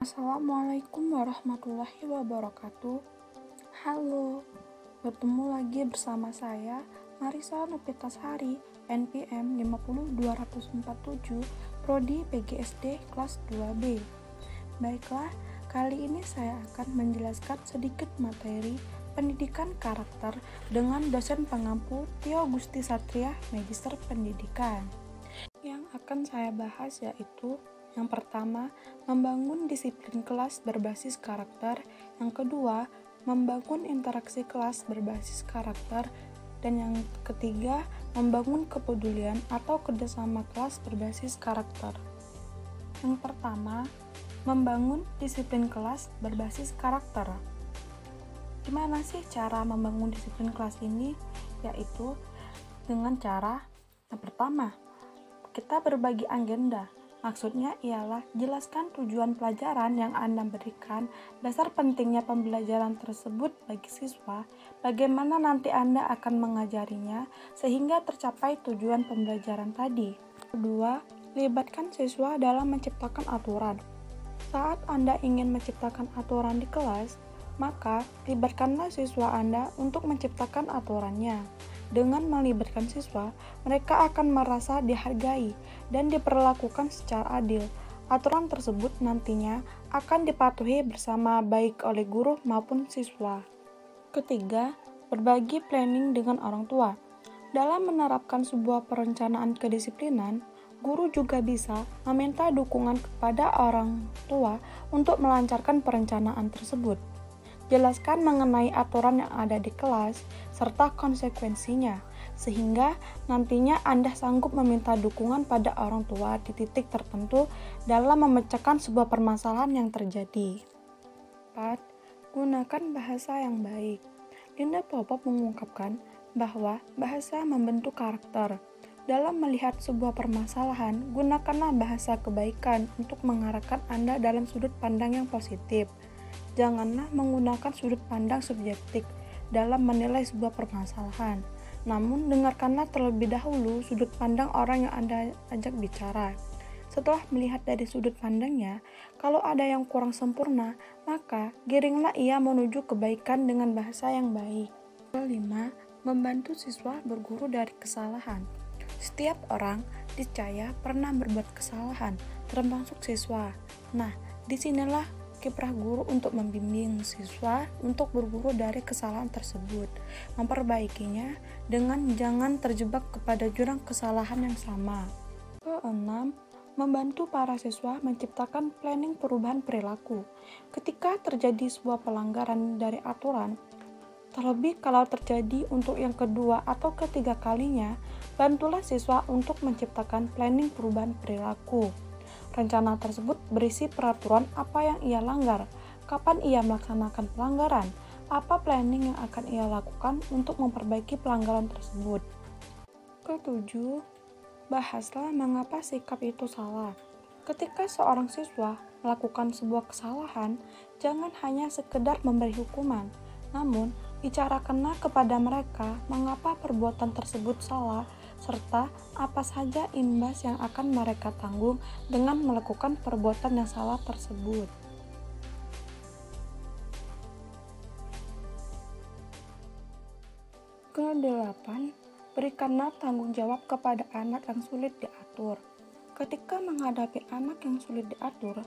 Assalamualaikum warahmatullahi wabarakatuh. Halo, bertemu lagi bersama saya Marisa Nopitasari, NPM 50247, Prodi PGSD kelas 2B. Baiklah, kali ini saya akan menjelaskan sedikit materi pendidikan karakter dengan dosen pengampu Tio Gusti Satria, Magister Pendidikan. Yang akan saya bahas yaitu yang pertama, membangun disiplin kelas berbasis karakter. Yang kedua, membangun interaksi kelas berbasis karakter. Dan yang ketiga, membangun kepedulian atau kerjasama kelas berbasis karakter. Yang pertama, membangun disiplin kelas berbasis karakter. Gimana sih cara membangun disiplin kelas ini? Yaitu dengan cara yang pertama, kita berbagi agenda. Maksudnya ialah jelaskan tujuan pelajaran yang Anda berikan, dasar pentingnya pembelajaran tersebut bagi siswa, bagaimana nanti Anda akan mengajarinya sehingga tercapai tujuan pembelajaran tadi. Kedua, libatkan siswa dalam menciptakan aturan. Saat Anda ingin menciptakan aturan di kelas, maka libatkanlah siswa Anda untuk menciptakan aturannya. Dengan melibatkan siswa, mereka akan merasa dihargai dan diperlakukan secara adil. Aturan tersebut nantinya akan dipatuhi bersama baik oleh guru maupun siswa. Ketiga, berbagi planning dengan orang tua. Dalam menerapkan sebuah perencanaan kedisiplinan, guru juga bisa meminta dukungan kepada orang tua untuk melancarkan perencanaan tersebut. Jelaskan mengenai aturan yang ada di kelas serta konsekuensinya, sehingga nantinya Anda sanggup meminta dukungan pada orang tua di titik tertentu dalam memecahkan sebuah permasalahan yang terjadi. 4. Gunakan bahasa yang baik. Linda Popov mengungkapkan bahwa bahasa membentuk karakter. Dalam melihat sebuah permasalahan, gunakanlah bahasa kebaikan untuk mengarahkan Anda dalam sudut pandang yang positif. Janganlah menggunakan sudut pandang subjektif dalam menilai sebuah permasalahan. Namun, dengarkanlah terlebih dahulu sudut pandang orang yang Anda ajak bicara. Setelah melihat dari sudut pandangnya, kalau ada yang kurang sempurna, maka giringlah ia menuju kebaikan dengan bahasa yang baik. Kelima, membantu siswa berguru dari kesalahan. Setiap orang dicaya pernah berbuat kesalahan, termasuk siswa. Nah, disinilah kiprah guru untuk membimbing siswa untuk berguru dari kesalahan tersebut, memperbaikinya dengan jangan terjebak kepada jurang kesalahan yang sama. Keenam, membantu para siswa menciptakan planning perubahan perilaku. Ketika terjadi sebuah pelanggaran dari aturan, terlebih kalau terjadi untuk yang kedua atau ketiga kalinya, bantulah siswa untuk menciptakan planning perubahan perilaku. Rencana tersebut berisi peraturan apa yang ia langgar, kapan ia melaksanakan pelanggaran, apa planning yang akan ia lakukan untuk memperbaiki pelanggaran tersebut. Ketujuh, bahaslah mengapa sikap itu salah. Ketika seorang siswa melakukan sebuah kesalahan, jangan hanya sekedar memberi hukuman, namun bicarakanlah kepada mereka mengapa perbuatan tersebut salah, serta apa saja imbas yang akan mereka tanggung dengan melakukan perbuatan yang salah tersebut. Kedelapan, berikanlah tanggung jawab kepada anak yang sulit diatur. Ketika menghadapi anak yang sulit diatur,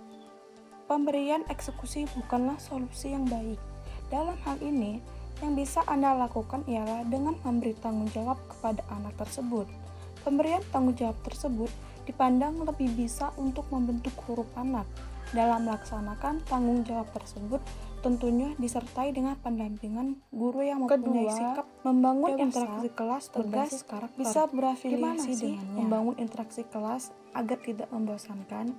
pemberian eksekusi bukanlah solusi yang baik. Dalam hal ini, yang bisa Anda lakukan ialah dengan memberi tanggung jawab kepada anak tersebut. Pemberian tanggung jawab tersebut dipandang lebih bisa untuk membentuk huruf anak. Dalam melaksanakan tanggung jawab tersebut, tentunya disertai dengan pendampingan guru yang mempunyai sikap membangun interaksi kelas berbasis karakter. Bisa berafiliasi dengannya. Membangun interaksi kelas agar tidak membosankan.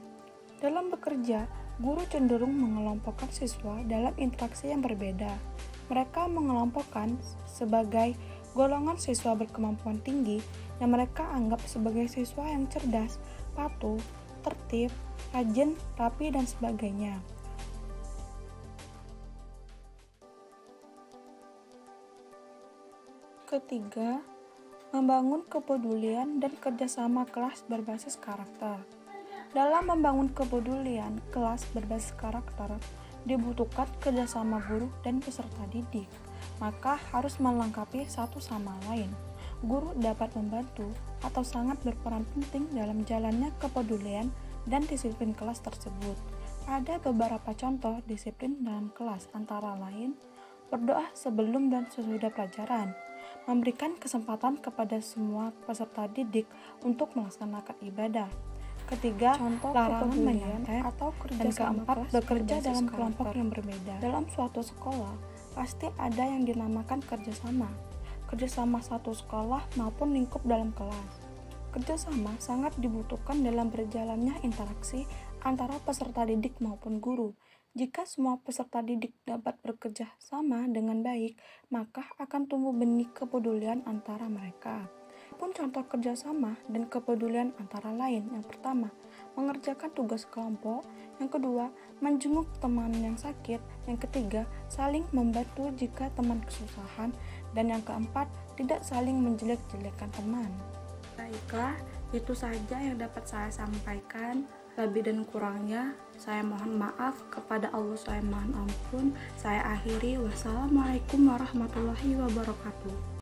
Dalam bekerja, guru cenderung mengelompokkan siswa dalam interaksi yang berbeda. Mereka mengelompokkan sebagai golongan siswa berkemampuan tinggi yang mereka anggap sebagai siswa yang cerdas, patuh, tertib, rajin, rapi, dan sebagainya. Ketiga, membangun kepedulian dan kerjasama kelas berbasis karakter. Dalam membangun kepedulian kelas berbasis karakter, dibutuhkan kerjasama guru dan peserta didik, maka harus melengkapi satu sama lain. Guru dapat membantu atau sangat berperan penting dalam jalannya kepedulian dan disiplin kelas tersebut. Ada beberapa contoh disiplin dalam kelas, antara lain berdoa sebelum dan sesudah pelajaran, memberikan kesempatan kepada semua peserta didik untuk melaksanakan ibadah. Ketiga, contoh larangan menyantai atau kerja. Dan keempat, bekerja dalam kelompok yang berbeda. Dalam suatu sekolah, pasti ada yang dinamakan kerjasama. Kerjasama satu sekolah maupun lingkup dalam kelas. Kerjasama sangat dibutuhkan dalam berjalannya interaksi antara peserta didik maupun guru. Jika semua peserta didik dapat bekerja sama dengan baik, maka akan tumbuh benih kepedulian antara mereka. Pun contoh kerjasama dan kepedulian antara lain. Yang pertama, mengerjakan tugas kelompok. Yang kedua, menjenguk teman yang sakit. Yang ketiga, saling membantu jika teman kesusahan. Dan yang keempat, tidak saling menjelek-jelekan teman. Baiklah, itu saja yang dapat saya sampaikan. Lebih dan kurangnya, saya mohon maaf. Kepada Allah saya mohon ampun. Saya akhiri. Wassalamualaikum warahmatullahi wabarakatuh.